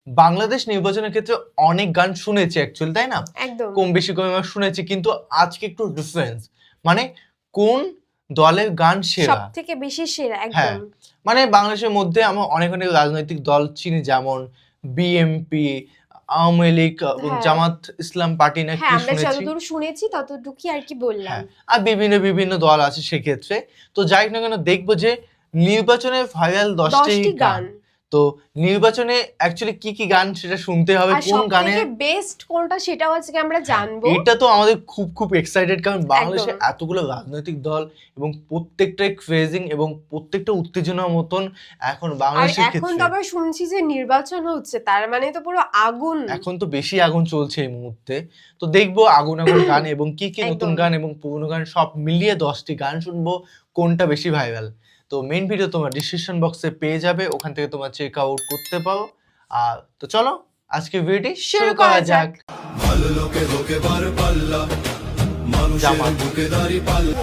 বাংলাদেশ নির্বাচনের ক্ষেত্রে অনেক গান শুনেছি অ্যাকচুয়ালি, তাই না? একদম কম বেশি কম আমরা শুনেছি, কিন্তু আজকে একটু ডিফারেন্স, মানে কোন দলের গান সেরা। সবথেকে বেশি সেরা হ্যাঁ, একদম। মানে বাংলাদেশের মধ্যে আমরা অনেক অনেক রাজনৈতিক দল চিনি, যেমন বিএমপি, আওয়ামী লীগ এবং হ্যাঁ। জামাত ইসলাম পার্টি না কি হ্যাঁ, আমরা শুনেছি। যতদূর শুনেছি ততটুকুই আর কি বললাম। হ্যাঁ, আর বিভিন্ন বিভিন্ন দল আছে সেক্ষেত্রে। তো যাই হোক না কেন, দেখবো যে নির্বাচনের ভাইরাল 10টি 10টি গান। গান। তো নির্বাচনে অ্যাকচুয়ালি কি কি গান সেটা শুনতে হবে, আর কোন গানে সবথেকে বেস্ট কোনটা সেটাও আজকে আমরা জানবো। এটা তো আমাদের খুব খুব এক্সাইটেড, কারণ বাংলাদেশে একদম। এতগুলো রাজনৈতিক দল এবং প্রত্যেকটাই ক্রেজিং এবং প্রত্যেকটা উত্তেজনার মতন এখন আর বাংলাদেশের এখন তো ক্ষেত্রে। আবার শুনছি যে নির্বাচন হচ্ছে, তার মানে তো পুরো আগুন। এখন তো বেশি আগুন চলছে এই মুহূর্তে। তো দেখবো আগুন আগুন গান এবং কি কি নতুন একদম। গান এবং পুরনো গান সব মিলিয়ে 10টি গান শুনবো, কোনটা বেশি ভাইরাল। তো মেইন ভিডিও তোমার ডিসক্রিপশন বক্সে পেয়ে যাবে, ওখান থেকে তোমার চেক আউট করতে পারো। আর তো চলো আজকে ভিডিওটি শুরু করা যাক। ভালো লোকে হোকে বার পাল্লা, মানুষের জামাত। বুকে দাড়ি পাল্লা।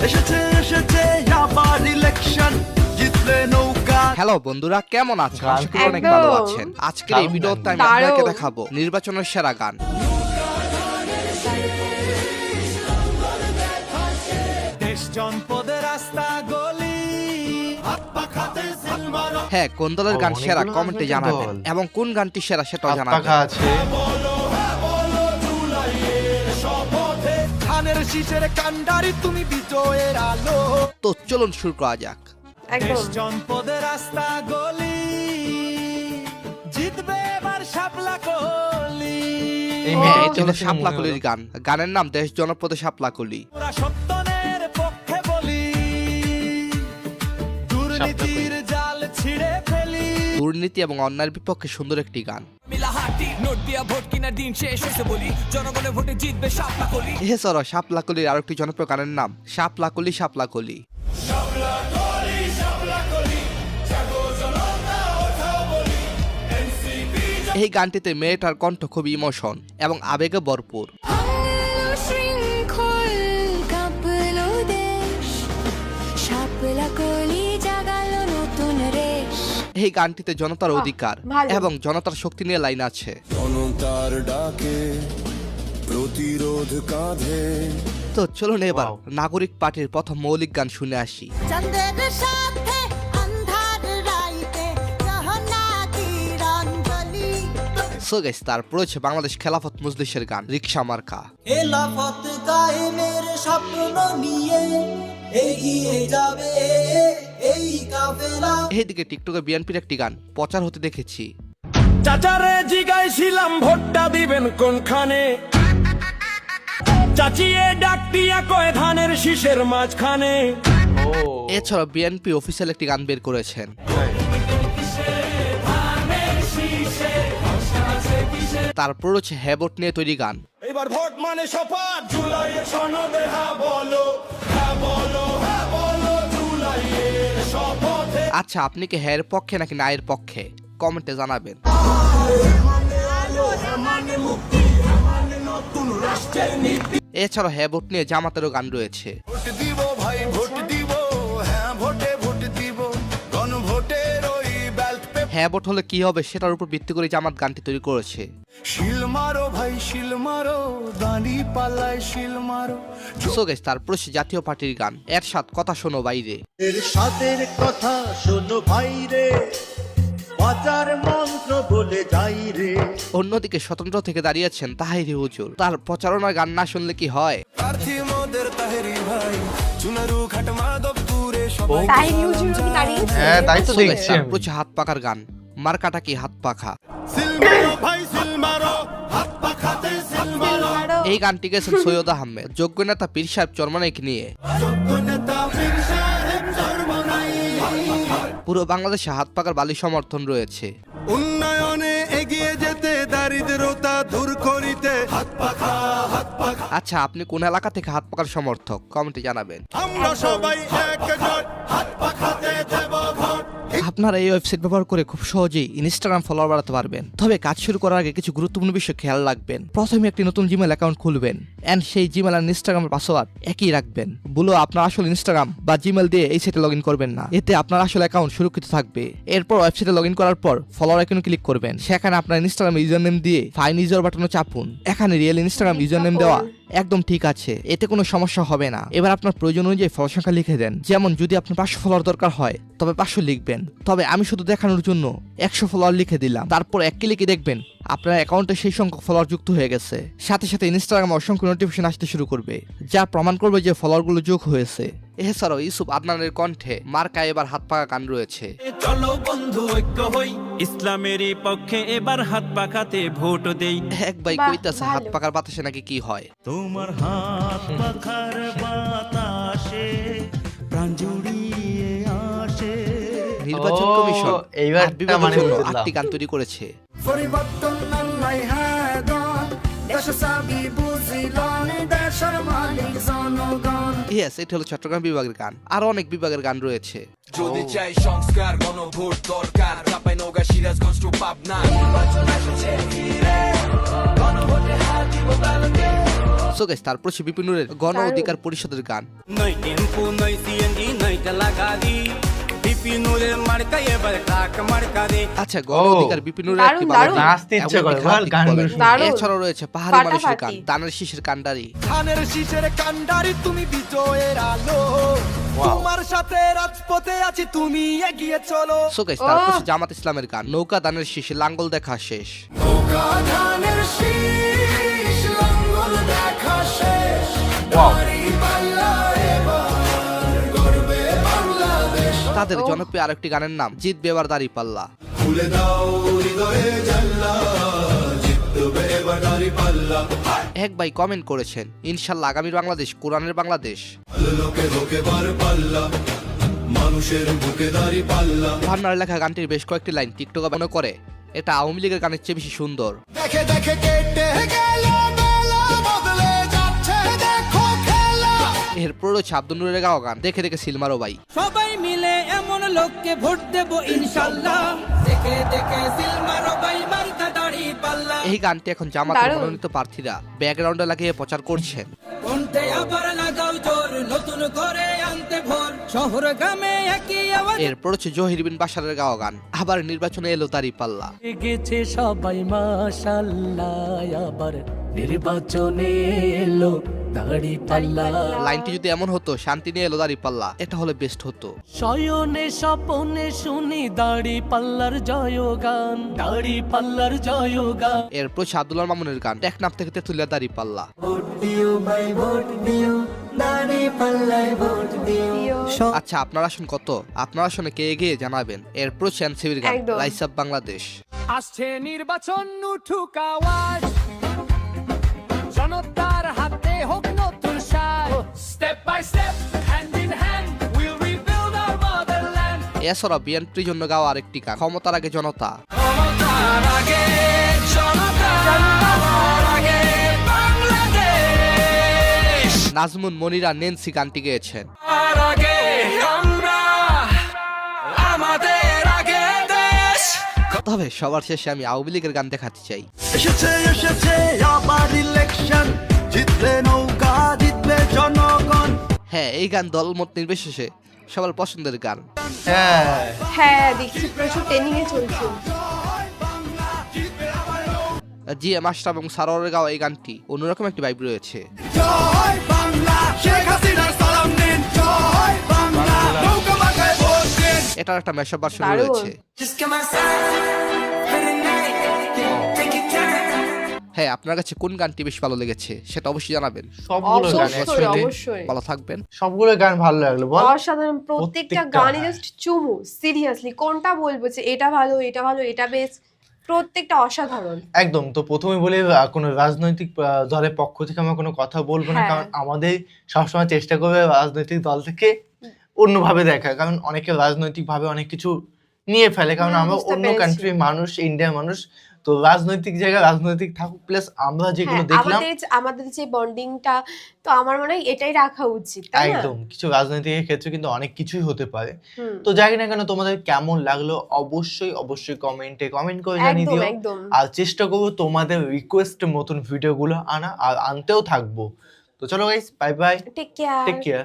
এসেছে এসেছে আবার ইলেকশন, জিতলে নৌকা। হ্যালো বন্ধুরা, কেমন আছেন? গান আশা করি অনেক একদম। ভালো আছেন। আজকের এই দারুণ ভিডিওতে গান। আমি আপনাদেরকে দারুণ। দেখাবো নির্বাচনের সেরা গান। দেশ জনপদের রাস্তা গলি, হাত পাখাতে সিলমারো। হ্যাঁ, কোন দলের গান সেরা অনেকগুলো কমেন্টে রাজনৈতিক জানাবেন, দল। এবং কোন গানটি সেরা সেটাও হাত জানাবেন। পাখা আছে, ধানের শীষের কান্ডারি তুমি বিজয়ের আলো। তো চলুন শুরু করা যাক। একদম। দেশ জনপদের রাস্তা গলি, জিতবে এবার শাপলা কলি। এই ও। মেয়েটা এটি হলো চিনে শাপলাকলির গান। গানের নাম দেশ জনপদে শাপলাকলি। ওরা সত্যনের পক্ষে বলি, দুর্নীতির জাল ছিঁড়ে ফেলি। দুর্নীতি এবং অন্যায়ের বিপক্ষে সুন্দর একটি গান। মিলাহাটি নোট দিয়া ভোট কিনার দিন শেষ হয়েছে বলি, জনগণের ভোটে জিতবে শাপলা কলি। এছাড়াও শাপলাকলির আরেকটি জনপ্রিয় গানের নাম শাপলাকলি শাপলাকলি। এই গানটিতে মেয়েটার কণ্ঠ খুব ইমোশন এবং আবেগে ভরপুর। শৃঙ্খল কাঁপলো দেশ, শাপলা কলি জাগালো নতুন রেশ। এই গানটিতে জনতার অধিকার ভালো। এবং জনতার শক্তি নিয়ে লাইন আছে। জনতার ডাকে প্রতিরোধ কাঁধে। তো চলুন এবার Wow. নাগরিক পার্টির প্রথম মৌলিক গান শুনে আসি। চাঁদের সাথে আন্ধার রাইতে গহনা তীরাঞ্জলি। সো গাইস, তারপর হচ্ছে বাংলাদেশ খেলাফত মজলিসের গান রিকশা মার্কা। খেলাফত কায়েমের স্বপ্ন নিয়ে এগিয়ে যাবে এই কাফেলা। এইদিকে টিকটকে বিএনপির একটি গান প্রচার হতে দেখেছি। চাচারে জিগাইছিলাম ভোটটা দিবেন কোনখানে, চাচিয়ে ডাক দিয়া কয় ধানের শীষের মাঝখানে। ও এছাড়া বিএনপি অফিসিয়াল একটি গান বের করেছেন। তারপর হচ্ছে হ্যাবট নিয়ে তৈরি গান। এবার ভোট মানে শপথ, জুলাইয়ের সনদে হ্যাঁ বলো, হ্যাঁ বলো, হ্যাঁ বলো জুলাইয়ের শপথে। আচ্ছা, আপনি কি হ্যাঁ এর পক্ষে নাকি না এর পক্ষে কমেন্টে জানাবেন। এছাড়া হ্যাবট নিয়ে জামাতেরও গান রয়েছে। ভোট দিব ভাই ভোট দিব, হ্যাঁ ভোটে ভোট দিব, গণভোটের ওই ব্যালট পেপার। হ্যাবট হলে কি হবে সেটার উপর ভিত্তি করে জামাত গানটি তৈরি করেছে। শিল মারো ভাই শিল মারো, দাঁড়ি পাল্লায় শিল মারো। সো গাইস, তারপর হচ্ছে জাতীয় পার্টির গান এরশাদ কথা শোনো বাইরে। এর সাথের কথা শোনো ভাই রে, বাজার মন্ত্র বলে যাই রে। অন্যদিকে স্বতন্ত্র থেকে দাঁড়িয়েছেন তাহিরি হুজুর। তার প্রচারণার গান না শুনলে কি হয়। প্রার্থী মোদের তাহেরি ভাই, চুনারু খাট মাধবপুরে ও। সবাই। তাই নিউজুর কি দাঁড়িয়েছে? হ্যাঁ, তাই তো So guys, দেখছি তারপর আমি। হচ্ছে হাত পাখার গান মার্কাটা কি হাত পাখা। সিল মারো ভাই সিল মারো, হাত পাখাতে সিল মারো। আরো এই গানটি গেছেন সৈয়দ আহমেদ যোগ্য নেতা পীর সাহেব চরমানাইকে নিয়ে। নেতা পীর সাহেব চরমনাই। পুরো বাংলাদেশে হাত পাকার বালি সমর্থন রয়েছে। উন্নয়নে এগিয়ে যেতে, দারিদ্রতা দূর করিতে, হাত পাখা হাত পাখা। আচ্ছা, আপনি কোন এলাকা থেকে হাত পাকার সমর্থক কমেন্টে জানাবেন। আমরা সবাই একজোট, হাত পাখাতে দেব ভোট। আপনারা এই ওয়েবসাইট ব্যবহার করে খুব সহজেই ইনস্টাগ্রাম ফলোয়ার বাড়াতে পারবেন। তবে কাজ শুরু করার আগে কিছু গুরুত্বপূর্ণ বিষয় খেয়াল রাখবেন। প্রথমে একটি নতুন জিমেল অ্যাকাউন্ট খুলবেন এন্ড সেই জিমেল আর ইনস্টাগ্রামের পাসওয়ার্ড একই রাখবেন। বলো আপনার আসলে ইনস্টাগ্রাম বা জিমেল দিয়ে এই সাইটে লগইন করবেন না, এতে আপনার আসলে অ্যাকাউন্ট সুরক্ষিত থাকবে। এরপর ওয়েবসাইটে লগইন করার পর ফলোয়ার আইকনে ক্লিক করবেন, সেখানে আপনার ইনস্টাগ্রাম ইউজার নেম দিয়ে ফাইন ইউজার বাটনে চাপুন। এখানে রিয়েল ইনস্টাগ্রাম ইউজার নেম দেওয়া একদম ঠিক আছে, এতে কোনো সমস্যা হবে না। এবার আপনার প্রয়োজন অনুযায়ী ফলোয়ার সংখ্যা লিখে দেন। যেমন যদি আপনার 500 ফলোয়ার দরকার হয় তবে 500 লিখবেন। তবে আমি শুধু দেখানোর জন্য 100 ফলোয়ার লিখে দিলাম। তারপর এক ক্লিকে দেখবেন আপনার অ্যাকাউন্টে সেই সংখ্যক ফলোয়ার যুক্ত হয়ে গেছে। সাথে সাথে ইনস্টাগ্রামে অসংখ্য নোটিফিকেশন আসতে শুরু করবে, যা প্রমাণ করবে যে ফলোয়ারগুলো যোগ হয়েছে। এছাড়াও ইউসুফ আদনানের কণ্ঠে মার্কায় এবার হাত পাকা গান রয়েছে। চলো বন্ধু ঐক্য হই, ইসলামেরই পক্ষে এবার হাত পাকাতে ভোট দেই। এক ভাই বাহ, কইতাছে হাত ভালো। পাকার বাতাসে নাকি কি হয়। তোমার হাত পাখার বাতাসে প্রাণ জুড়িয়ে আসে। নির্বাচন ও, কমিশন এইবার 8 বিভাগের মানে জন্য বুঝলাম। 8টি গান তৈরি করেছে। পরিবর্তন নাই হ্যাঁ দেশ সাবি বুঝিলন দেশের মালিক জনগণ। ইয়েস, এটা হলো চট্টগ্রাম বিভাগের গান। আরো অনেক বিভাগের গান রয়েছে। যদি চাই সংস্কার গণভোট দরকার, চাপাই নওগাঁ সিরাজগঞ্জ টু পাবনা, নির্বাচন আসছে ফিরে, গণভোটে হাত দিব ব্যালটে। সো গাইস, তারপর সে বিপিন নুরের গণ অধিকার পরিষদের গান। নই টেম্পু নই সিএনজি নই টালাগাড়ি, বিপিনুরে মার্কা এবার ট্রাক মার্কা দে। আচ্ছা, গণ অধিকার বিপিন নুরের একটি দারুণ, বাংলা দারুণ। গান। নাচতে ইচ্ছে করে, এমনকি বল, হার্দিক গানগুলো বলেন। শুনতে। দারুণ। এছাড়াও রয়েছে পাহাড়ি মানুষের গান, ফাটাফাটি। দানের শীষের কান্ডারি। ধানের শীষের কান্ডারি তুমি বিজয়ের আলো, তোমার সাথে রাজপথে আছি তুমি এগিয়ে চলো। সো গাইস, তারপর সে জামাত ইসলামের গান, নৌকা দানের শীষে লাঙ্গল দেখা শেষ। নৌকা ধানের শীষ লাঙ্গল দেখা শেষ, দাড়ি পাল্লা এবার গর্বে বাংলাদেশ। তাদের জনপ্রিয় আরেকটি গানের নাম জিতবে এবার দাড়ি পাল্লা। খুলে দাও হৃদয়ে জানলা, জিতবে এবার দাড়ি পাল্লা। এক ভাই কমেন্ট করেছেন, ইনশাল্লাহ আগামীর বাংলাদেশ কোরআনের বাংলাদেশ। লোকে লোকে বার পাল্লা, মানুষের বুকে দাড়ি পাল্লা। ভান্নার লেখা গানটির বেশ কয়েকটি লাইন টিকটকে মনে করে এটা আওয়ামী লীগের গানের চেয়ে বেশি সুন্দর। দেখে দেখে কেটে গেল বেলা, বদলে যাচ্ছে দেখো খেলা। এরপর রয়েছে আব্দুল নুরের গাওয়া গান দেখে দেখে সিলমারো ভাই। সবাই মিলে এমন লোককে ভোট দেব ইনশাল্লাহ, দেখে দেখে সিলমারো বাই মার্কা দাড়ি পাল্লা। এই গানটি এখন জামাতের দারুণ। মনোনীত প্রার্থীরা ব্যাকগ্রাউন্ডে লাগিয়ে প্রচার করছেন। কোনতে আবার লাগাও জোর, নতুন করে আনতে ভোর, শহর গ্রামে একই আওয়াজ। এরপর হচ্ছে জহির বিন বাশারের গাওয়া গান, আবার নির্বাচনে এলো দাড়ি পাল্লা। গেছে সবাই মাশাআল্লাহ, আবার নির্বাচনে এলো দাড়ি পাল্লা। লাইনটি যদি এমন হতো শান্তি নিয়ে এলো দাড়ি পাল্লা, এটা হলে বেস্ট হতো। শয়নে স্বপনে শুনি দাড়ি পাল্লার জয়গান, দাড়ি পাল্লার জয়গান। এরপর হচ্ছে আব্দুল্লাহ মামুনের গান টেকনাফ থেকে তেতুলিয়া দাড়ি পাল্লা। ভোট দিও ভাই ভোট দিও, দাড়ি পাল্লায় ভোট দিও। আচ্ছা, আপনার আসন কত? আপনার আসনে কে এগিয়ে জানাবেন। এরপর হচ্ছে এনসিবির গান একদম। Rise up Bangladesh. আসছে নির্বাচন উঠুক আওয়াজ, জনতার হাতে হোক নতুন সাজ, step by step hand in hand will rebuild our motherland. এছাড়া বিএনপির জন্য গাওয়া আরেকটি গান ক্ষমতার আগে জনতা। ক্ষমতার আগে জনতা, ক্ষমতার আগে বাংলাদেশ, নাজমুন মনিরা নেন্সি গানটি গেয়েছেন। আর আগে আমরা, আমাদের আগে দেশ। তবে সবার শেষে আমি আওয়ামী লীগের গান দেখাতে চাই। এসেছে এসেছে আবার ইলেকশন, জিতবে নৌকা জিতবে জনগণ। হ্যাঁ, এই গান দলমত নির্বিশেষে সবার পছন্দের গান। হ্যাঁ, হ্যাঁ দেখছি প্রচুর ট্রেনিং এ চলছে। জি এম আশরাফ এবং সারোয়ারের গাওয়া এই গানটি অন্যরকম একটি ভাইব রয়েছে। জয় বাংলা, শেখ হাসিনার সালাম নিন। জয় বাংলা, নৌকা মাথায় ভোট দিন। এটার একটা মেশআপ ভার্সন দারুণ। রয়েছে। হ্যাঁ, আপনার কাছে কোন গানটি বেশি ভালো লেগেছে সেটা অবশ্যই জানাবেন। সবগুলো গান অবশ্যই actually অবশ্যই ভালো থাকবেন। সবগুলো গান ভালো লাগলো, বল। অসাধারণ, প্রত্যেকটা প্রত্যেকটা। গানই জাস্ট চুমু। সিরিয়াসলি কোনটা বলবো যে এটা ভালো এটা ভালো এটা বেস্ট, প্রত্যেকটা অসাধারণ। একদম। তো প্রথমে বলি কোনো রাজনৈতিক দলের পক্ষ থেকে আমরা কোনো কথা বলবো না, হ্যাঁ। কারণ আমাদের সবসময় চেষ্টা করবে রাজনৈতিক দল থেকে অন্যভাবে দেখা, কারণ অনেকে রাজনৈতিক ভাবে অনেক কিছু নিয়ে ফেলে, কারণ আমরা বুঝতে অন্য পেরেছি। কান্ট্রির মানুষ, ইন্ডিয়ার মানুষ, তো রাজনৈতিক জায়গা রাজনৈতিক থাকুক, প্লাস আমরা যেগুলো হ্যাঁ, দেখলাম আমাদের যে বন্ডিংটা, তো আমার মনে হয় এটাই রাখা উচিত, তাই না? একদম, কিছু রাজনৈতিকের ক্ষেত্রে কিন্তু অনেক কিছুই হতে পারে। হুম, তো জানি না কেন তোমাদের কেমন লাগলো, অবশ্যই কমেন্টে কমেন্ট করে জানিয়ে একদম দিও। একদম। আর চেষ্টা করবো তোমাদের রিকোয়েস্ট মতন ভিডিওগুলো আনা, আর আনতেও থাকবো। তো চলো guys, bye bye, take care. Take care.